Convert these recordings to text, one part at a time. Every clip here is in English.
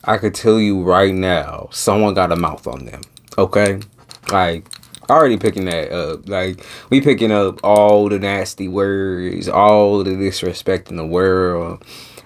I could tell you right now, someone got a mouth on them. Okay? Like, already picking that up. Like, we picking up all the nasty words, all the disrespect in the world.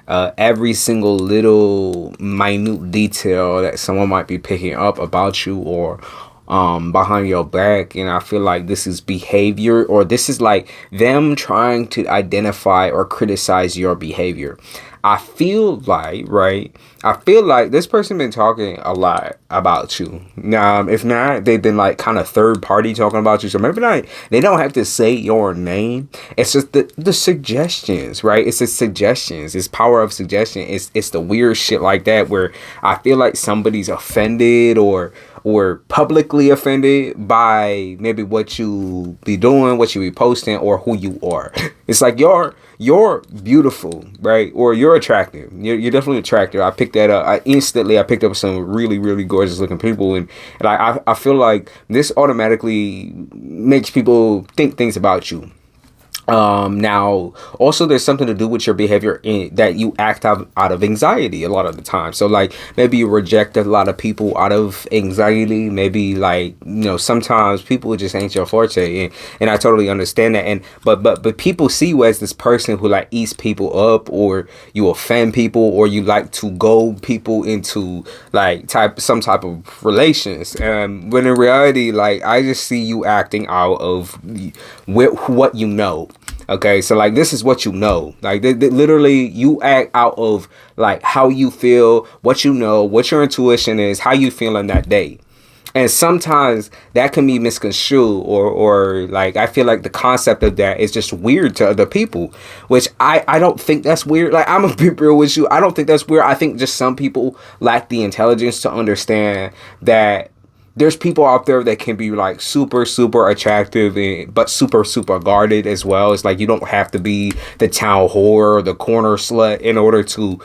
Every single little minute detail that someone might be picking up about you or behind your back. And I feel like this is behavior, or this is like them trying to identify or criticize your behavior. I feel like, right? I feel like this person been talking a lot about you. If not, they've been like kind of third party talking about you. So maybe not, they don't have to say your name. It's just the suggestions, right? It's the suggestions. It's power of suggestion. It's the weird shit like that where I feel like somebody's offended or publicly offended by maybe what you be doing, what you be posting, or who you are. It's like you're beautiful, right? Or you're attractive. You're definitely attractive. I picked that up. I picked up some really, really gorgeous looking people. And I feel like this automatically makes people think things about you. Now also there's something to do with your behavior that you act out of anxiety a lot of the time. So like maybe you reject a lot of people out of anxiety. Maybe like, sometimes people just ain't your forte, and I totally understand that. And but people see you as this person who like eats people up, or you offend people, or you like to goad people into like some type of relations. When in reality, like, I just see you acting out of what you know. Okay, so like this is what you know. Like literally, you act out of like how you feel, what you know, what your intuition is, how you feeling that day. And sometimes that can be misconstrued, or like I feel like the concept of that is just weird to other people, which I don't think that's weird. Like, I'm gonna be real with you, I don't think that's weird. I think just some people lack the intelligence to understand that there's people out there that can be like super, super attractive, but super, super guarded as well. It's like you don't have to be the town whore or the corner slut in order to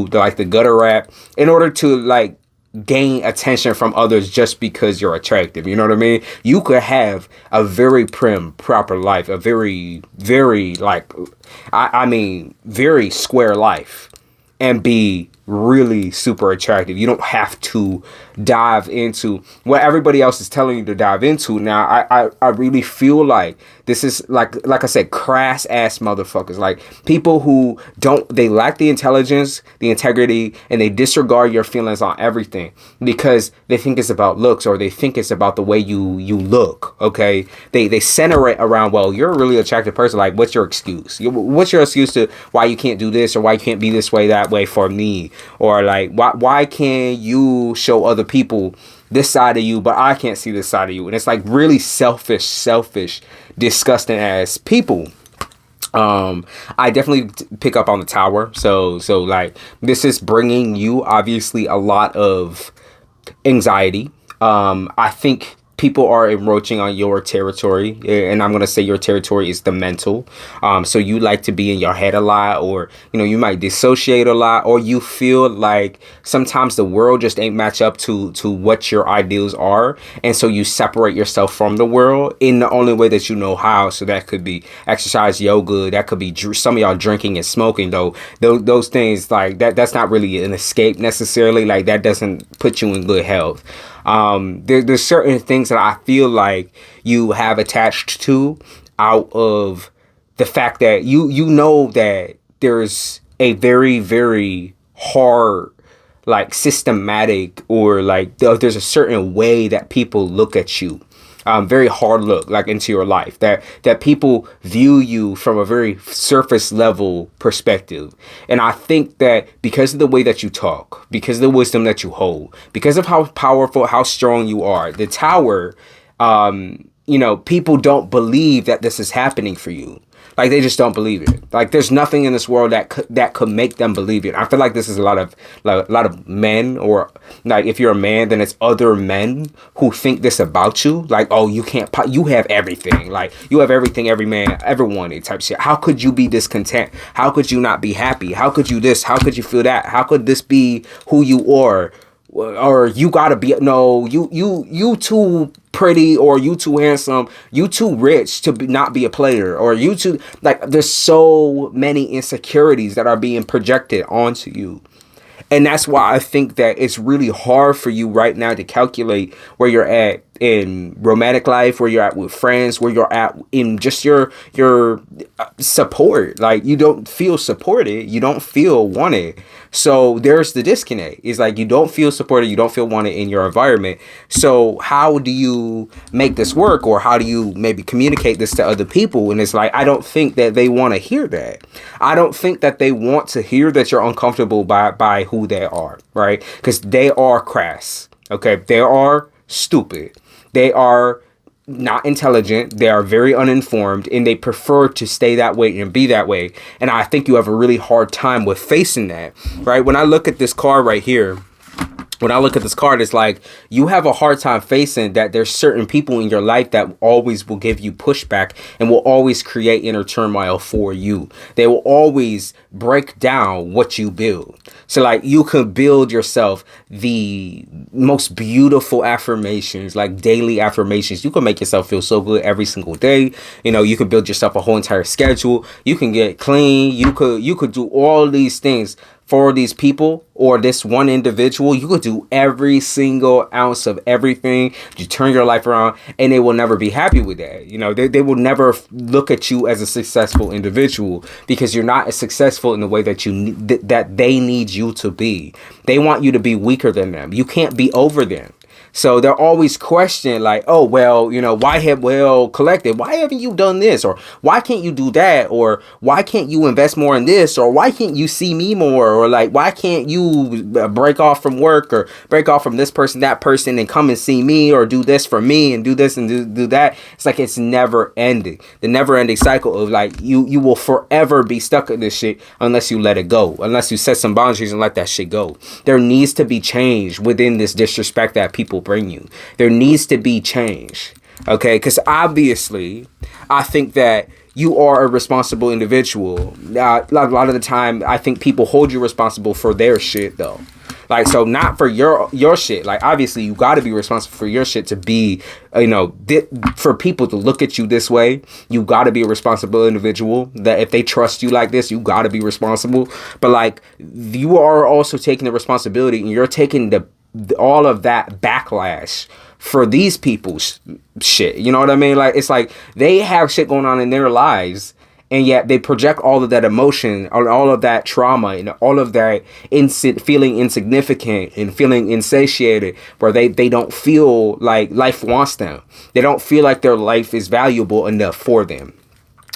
like the gutter rat, in order to like gain attention from others just because you're attractive. You know what I mean? You could have a very prim, proper life, a very, very like, I mean, very square life, and be really super attractive. You don't have to dive into what everybody else is telling you to dive into. Now, I really feel like this is like I said, crass ass motherfuckers. Like people who they lack the intelligence, the integrity, and they disregard your feelings on everything because they think it's about looks, or they think it's about the way you look. Okay, they center it around, well, you're a really attractive person. Like, what's your excuse? What's your excuse to why you can't do this, or why you can't be this way, that way for me? Or like, why can't you show other people this side of you, but I can't see this side of you? And it's like really selfish, disgusting ass people. I definitely pick up on the Tower. So like, this is bringing you obviously a lot of anxiety. I think people are encroaching on your territory, and I'm gonna say your territory is the mental. So you like to be in your head a lot, or you might dissociate a lot, or you feel like sometimes the world just ain't match up to what your ideals are, and so you separate yourself from the world in the only way that you know how. So that could be exercise, yoga, that could be some of y'all drinking and smoking, though those things like that's not really an escape necessarily. Like, that doesn't put you in good health. There's certain things that I feel like you have attached to out of the fact that you know that there's a very, very hard, like, systematic, or like there's a certain way that people look at you. Very hard look, like, into your life, that people view you from a very surface level perspective. And I think that because of the way that you talk, because of the wisdom that you hold, because of how powerful, how strong you are, the Tower, people don't believe that this is happening for you. Like, they just don't believe it. Like, there's nothing in this world that could make them believe it. I feel like this is a lot of men, or like, if you're a man, then it's other men who think this about you. Like, oh, you have everything. Like, you have everything every man ever wanted, type shit. How could you be discontent? How could you not be happy? How could you this? How could you feel that? How could this be who you are? Or you gotta be, no, you too pretty, or you too handsome, you too rich to not be a player, or you too, like, there's so many insecurities that are being projected onto you. And that's why I think that it's really hard for you right now to calculate where you're at in romantic life, where you're at with friends, where you're at in just your support. Like, you don't feel supported, you don't feel wanted. So there's the disconnect. It's like you don't feel supported, you don't feel wanted in your environment. So how do you make this work, or how do you maybe communicate this to other people? And it's like, I don't think that they want to hear that. I don't think that they want to hear that you're uncomfortable by who they are, right? Because they are crass. Okay, they are stupid. They are not intelligent. They are very uninformed, and they prefer to stay that way and be that way. And I think you have a really hard time with facing that, right? When I look at this card right here, when I look at this card, it's like you have a hard time facing that there's certain people in your life that always will give you pushback and will always create inner turmoil for you. They will always break down what you build. So like, you can build yourself the most beautiful affirmations, like daily affirmations. You can make yourself feel so good every single day. You know, you could build yourself a whole entire schedule. You can get clean. You could do all these things for these people or this one individual. You could do every single ounce of everything. You turn your life around, and they will never be happy with that. You know, they will never look at you as a successful individual, because you're not as successful in the way that that they need you to be. They want you to be weaker than them. You can't be over them. So they're always questioning, like, oh, well, you know, collected, why haven't you done this? Or why can't you do that? Or why can't you invest more in this? Or why can't you see me more? Or like, why can't you break off from work, or break off from this person, that person, and come and see me, or do this for me, and do this and do that? It's like, it's never ending. The never ending cycle of like, you will forever be stuck in this shit unless you let it go, unless you set some boundaries and let that shit go. There needs to be change within this disrespect that people bring you. There needs to be change, okay? Because obviously, I think that you are a responsible individual. A lot of the time, I think people hold you responsible for their shit, though. Like, so not for your shit. Like, obviously, you got to be responsible for your shit to be, you know, for people to look at you this way. You got to be a responsible individual. That if they trust you like this, you got to be responsible. But like, you are also taking the responsibility, and you're taking all of that backlash for these people's shit. You know what I mean? Like, it's like they have shit going on in their lives, and yet they project all of that emotion, all of that trauma, and all of that feeling insignificant and feeling insatiated, where they don't feel like life wants them. They don't feel like their life is valuable enough for them,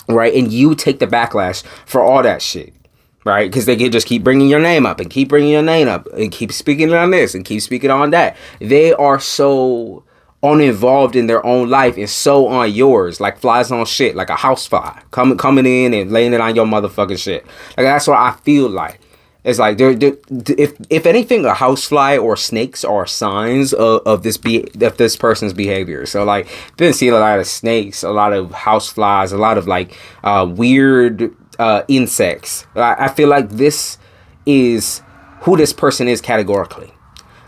right? And you take the backlash for all that shit. Right? Because they can just keep bringing your name up and keep bringing your name up and keep speaking on this and keep speaking on that. They are so uninvolved in their own life and so on yours, like flies on shit, like a house fly coming in and laying it on your motherfucking shit. Like, that's what I feel like. It's like, if anything, a housefly or snakes are signs of this person's behavior. So like, I've been seeing a lot of snakes, a lot of houseflies, a lot of like weird insects. I feel like this is who this person is categorically.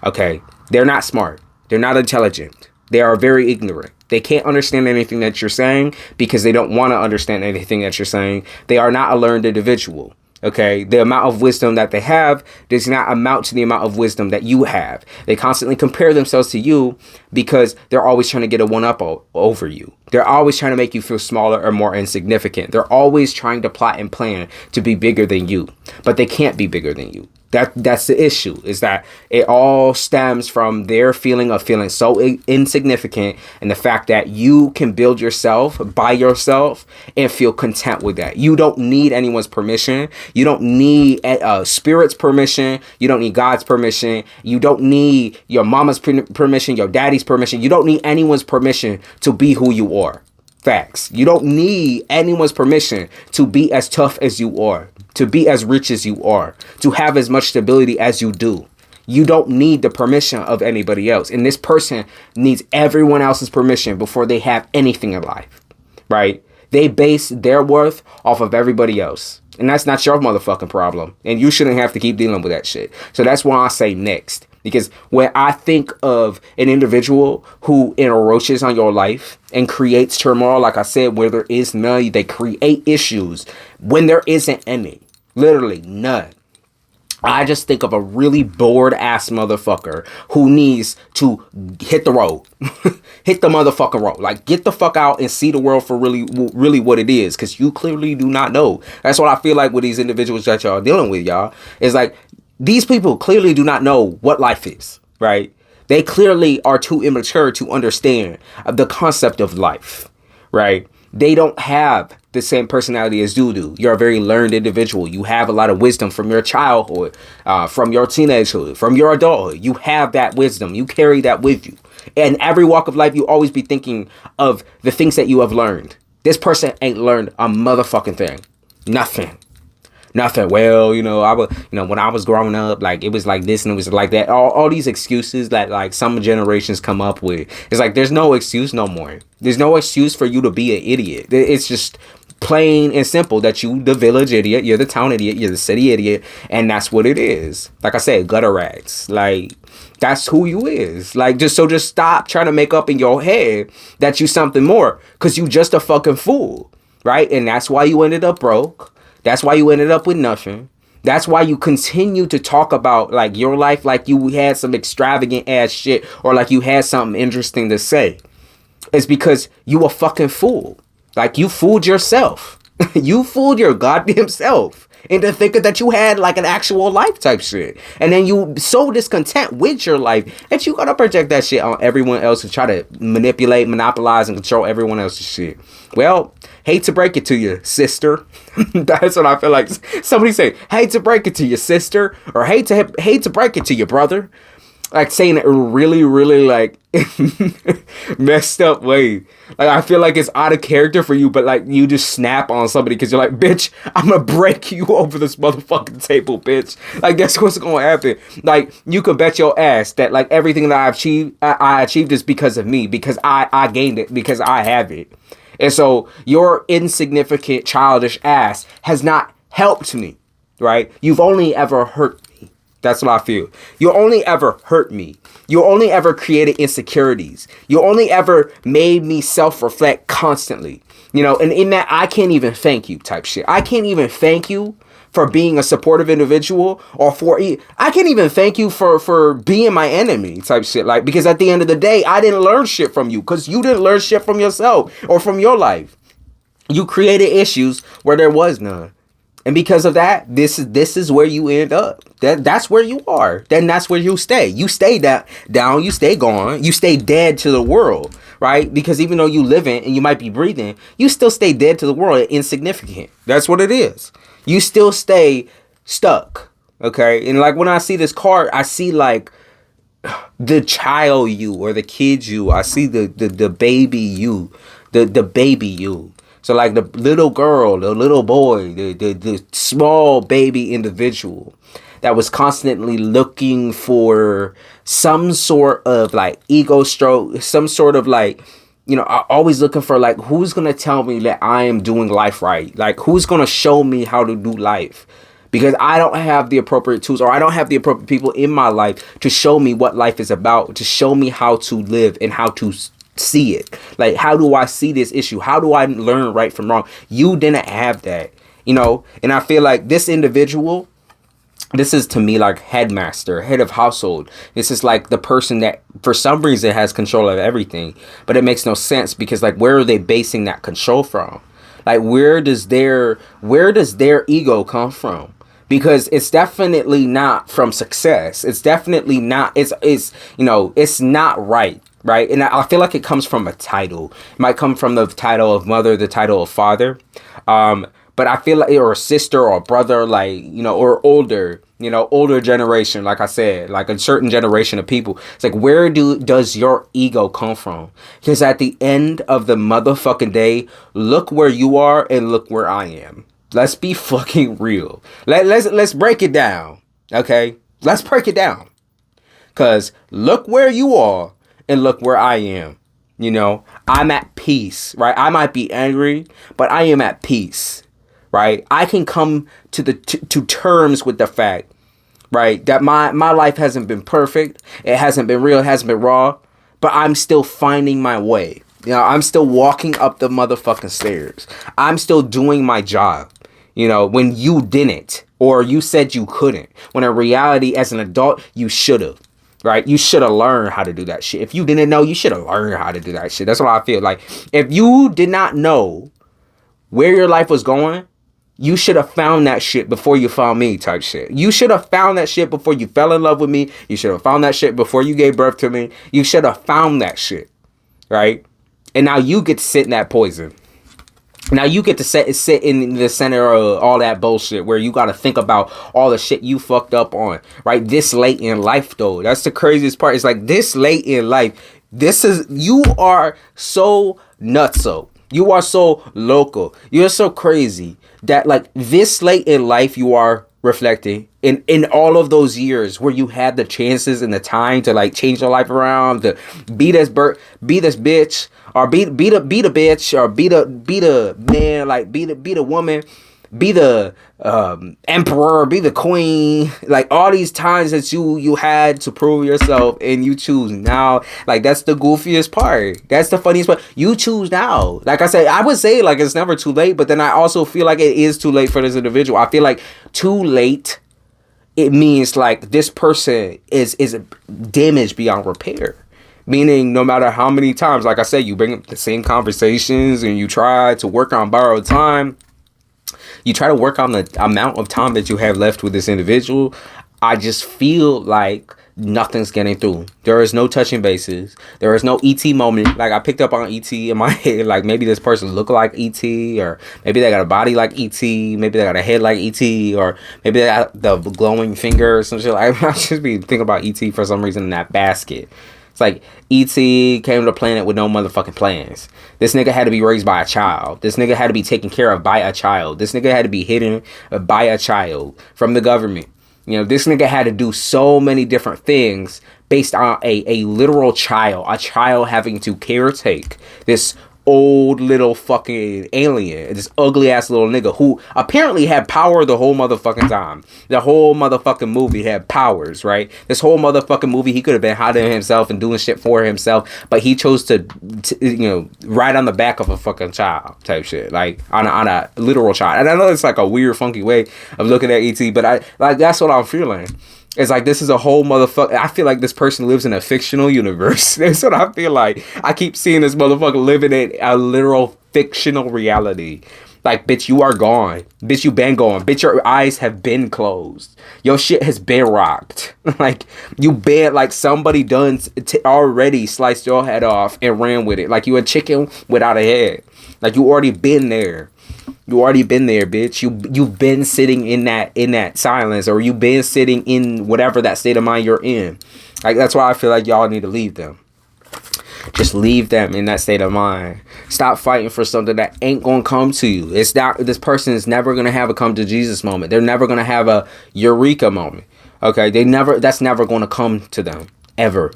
Okay, they're not smart. They're not intelligent. They are very ignorant. They can't understand anything that you're saying because they don't want to understand anything that you're saying. They are not a learned individual. Okay, the amount of wisdom that they have does not amount to the amount of wisdom that you have. They constantly compare themselves to you because they're always trying to get a one-up over you. They're always trying to make you feel smaller or more insignificant. They're always trying to plot and plan to be bigger than you, but they can't be bigger than you. That's the issue, is that it all stems from their feeling of feeling so insignificant, and the fact that you can build yourself by yourself and feel content with that. You don't need anyone's permission. You don't need spirit's permission. You don't need God's permission. You don't need your mama's permission, your daddy's permission. You don't need anyone's permission to be who you are. Facts. You don't need anyone's permission to be as tough as you are, to be as rich as you are, to have as much stability as you do. You don't need the permission of anybody else. And this person needs everyone else's permission before they have anything in life, right? They base their worth off of everybody else. And that's not your motherfucking problem. And you shouldn't have to keep dealing with that shit. So that's why I say next. Because when I think of an individual who encroaches on your life and creates turmoil, like I said, where there is none, they create issues when there isn't any. Literally none. I just think of a really bored ass motherfucker who needs to hit the road. Hit the motherfucking road. Like, get the fuck out and see the world for really what it is. Because you clearly do not know. That's what I feel like with these individuals that y'all dealing with, y'all. Is like, these people clearly do not know what life is, right? They clearly are too immature to understand the concept of life, right? They don't have the same personality as you do. You're a very learned individual. You have a lot of wisdom from your childhood, from your teenagehood, from your adulthood. You have that wisdom. You carry that with you. In every walk of life, you always be thinking of the things that you have learned. This person ain't learned a motherfucking thing. Nothing. Well, you know, when I was growing up, like, it was like this and it was like that. All these excuses that, like, some generations come up with. It's like, there's no excuse no more. There's no excuse for you to be an idiot. It's just plain and simple that you the village idiot, you're the town idiot, you're the city idiot, and that's what it is. Like I said, gutter rats. Like, that's who you is. Like, just stop trying to make up in your head that you something more, because you just a fucking fool, right? And that's why you ended up broke. That's why you ended up with nothing. That's why you continue to talk about, like, your life like you had some extravagant ass shit, or like you had something interesting to say. It's because you a fucking fool. Like, you fooled yourself. You fooled your goddamn self into thinking that you had, like, an actual life type shit. And then you so discontent with your life that you gotta project that shit on everyone else and try to manipulate, monopolize, and control everyone else's shit. Well, hate to break it to you, sister. That's what I feel like. Somebody say, hate to break it to you, sister. Or hate to break it to you, brother. Like, saying it really, really, like, messed up way. Like, I feel like it's out of character for you, but, like, you just snap on somebody because you're like, bitch, I'm gonna break you over this motherfucking table, bitch. Like, that's what's gonna happen. Like, you can bet your ass that, like, everything that I achieved is because of me, because I gained it, because I have it. And so your insignificant, childish ass has not helped me, right? You've only ever hurt me. That's what I feel. You only ever hurt me. You only ever created insecurities. You only ever made me self-reflect constantly. You know, and in that, I can't even thank you type shit. I can't even thank you for being a supportive individual, or I can't even thank you for being my enemy type shit. Like, because at the end of the day, I didn't learn shit from you, because you didn't learn shit from yourself or from your life. You created issues where there was none. And because of that, this is where you end up. That's where you are. Then that's where you stay. You stay down, you stay gone, you stay dead to the world, right? Because even though you live in and you might be breathing, you still stay dead to the world, insignificant. That's what it is. You still stay stuck, okay? And like, when I see this card, I see like the child you, or the kid you. I see the baby you, the baby you. So like the little girl, the little boy, the small baby individual that was constantly looking for some sort of like ego stroke, some sort of like, you know, always looking for like, who's going to tell me that I am doing life right? Like, who's going to show me how to do life? Because I don't have the appropriate tools, or I don't have the appropriate people in my life to show me what life is about, to show me how to live and how to see it. Like, how do I see this issue? How do I learn right from wrong? You didn't have that, you know? And I feel like this individual, this is to me like headmaster, head of household. This is like the person that for some reason has control of everything, but it makes no sense, because like, where are they basing that control from? Like, where does their ego come from? Because it's definitely not from success. It's definitely not, it's you know, it's not right. Right. And I feel like it comes from a title. It might come from the title of mother, the title of father. But I feel like, or a sister or a brother, like, you know, or older, you know, older generation, like I said, like a certain generation of people. It's like, where does your ego come from? Because at the end of the motherfucking day, look where you are and look where I am. Let's be fucking real. Let's break it down. Okay. Let's break it down. Because look where you are. And look where I am. You know, I'm at peace, right? I might be angry, but I am at peace, right? I can come to terms with the fact, right, that my life hasn't been perfect. It hasn't been real. It hasn't been raw. But I'm still finding my way. You know, I'm still walking up the motherfucking stairs. I'm still doing my job. You know, when you didn't, or you said you couldn't, when in reality, as an adult, you should have, right? You should have learned how to do that shit. If you didn't know, you should have learned how to do that shit. That's what I feel like. If you did not know where your life was going, you should have found that shit before you found me, type shit. You should have found that shit before you fell in love with me. You should have found that shit before you gave birth to me. You should have found that shit, right? And now you get to sit in that poison. Now you get to sit in the center of all that bullshit where you got to think about all the shit you fucked up on, right? This late in life, though. That's the craziest part. It's like this late in life. You are so nutso. You are so local. You're so crazy that like this late in life you are reflecting in all of those years where you had the chances and the time to like change your life around, to be this bitch, or be the bitch, or be the man, like be the woman, be the emperor, be the queen, like all these times that you had to prove yourself, and you choose now. Like that's the goofiest part. That's the funniest part. You choose now. Like I said, I would say like it's never too late, but then I also feel like it is too late for this individual. I feel like too late, it means like this person is damaged beyond repair. Meaning no matter how many times, like I said, you bring up the same conversations and you try to work on borrowed time. You try to work on the amount of time that you have left with this individual. I just feel like nothing's getting through. There is no touching bases. There is no ET moment. Like I picked up on ET in my head. Like maybe this person look like ET, or maybe they got a body like ET. Maybe they got a head like ET, or maybe they got the glowing finger or some shit. Like, I just be thinking about ET for some reason in that basket. It's like E.T. came to the planet with no motherfucking plans. This nigga had to be raised by a child. This nigga had to be taken care of by a child. This nigga had to be hidden by a child from the government. You know, this nigga had to do so many different things based on a literal child. A child having to caretake this old little fucking alien, this ugly ass little nigga who apparently had power the whole motherfucking time. The whole motherfucking movie had powers, right? This whole motherfucking movie he could have been hiding himself and doing shit for himself, but he chose to you know, ride on the back of a fucking child type shit, like on a literal child. And I know it's like a weird funky way of looking at ET, but I like that's what I'm feeling. It's like this is a whole motherfucker. I feel like this person lives in a fictional universe. That's what I feel like. I keep seeing this motherfucker living in a literal fictional reality. Like, bitch, you are gone. Bitch, you been gone. Bitch, your eyes have been closed. Your shit has been rocked. Like, you been, like, somebody done already sliced your head off and ran with it. Like, you a chicken without a head. Like, you already been there. You already been there, bitch. You've been sitting in that silence, or you've been sitting in whatever that state of mind you're in. Like, that's why I feel like y'all need to leave them. Just leave them in that state of mind. Stop fighting for something that ain't gonna come to you. It's not. This person is never gonna have a come to Jesus moment. They're never gonna have a eureka moment. Okay, that's never gonna come to them ever.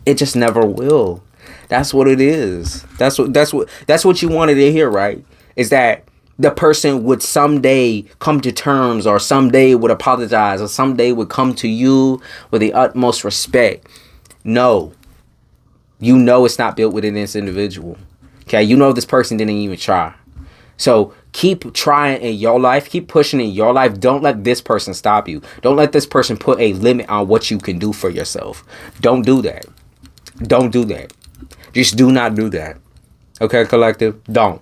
It just never will. That's what it is. That's what you wanted to hear, right? Is that the person would someday come to terms, or someday would apologize, or someday would come to you with the utmost respect. No. You know it's not built within this individual. Okay? You know this person didn't even try. So keep trying in your life. Keep pushing in your life. Don't let this person stop you. Don't let this person put a limit on what you can do for yourself. Don't do that. Don't do that. Just do not do that. Okay, collective? Don't.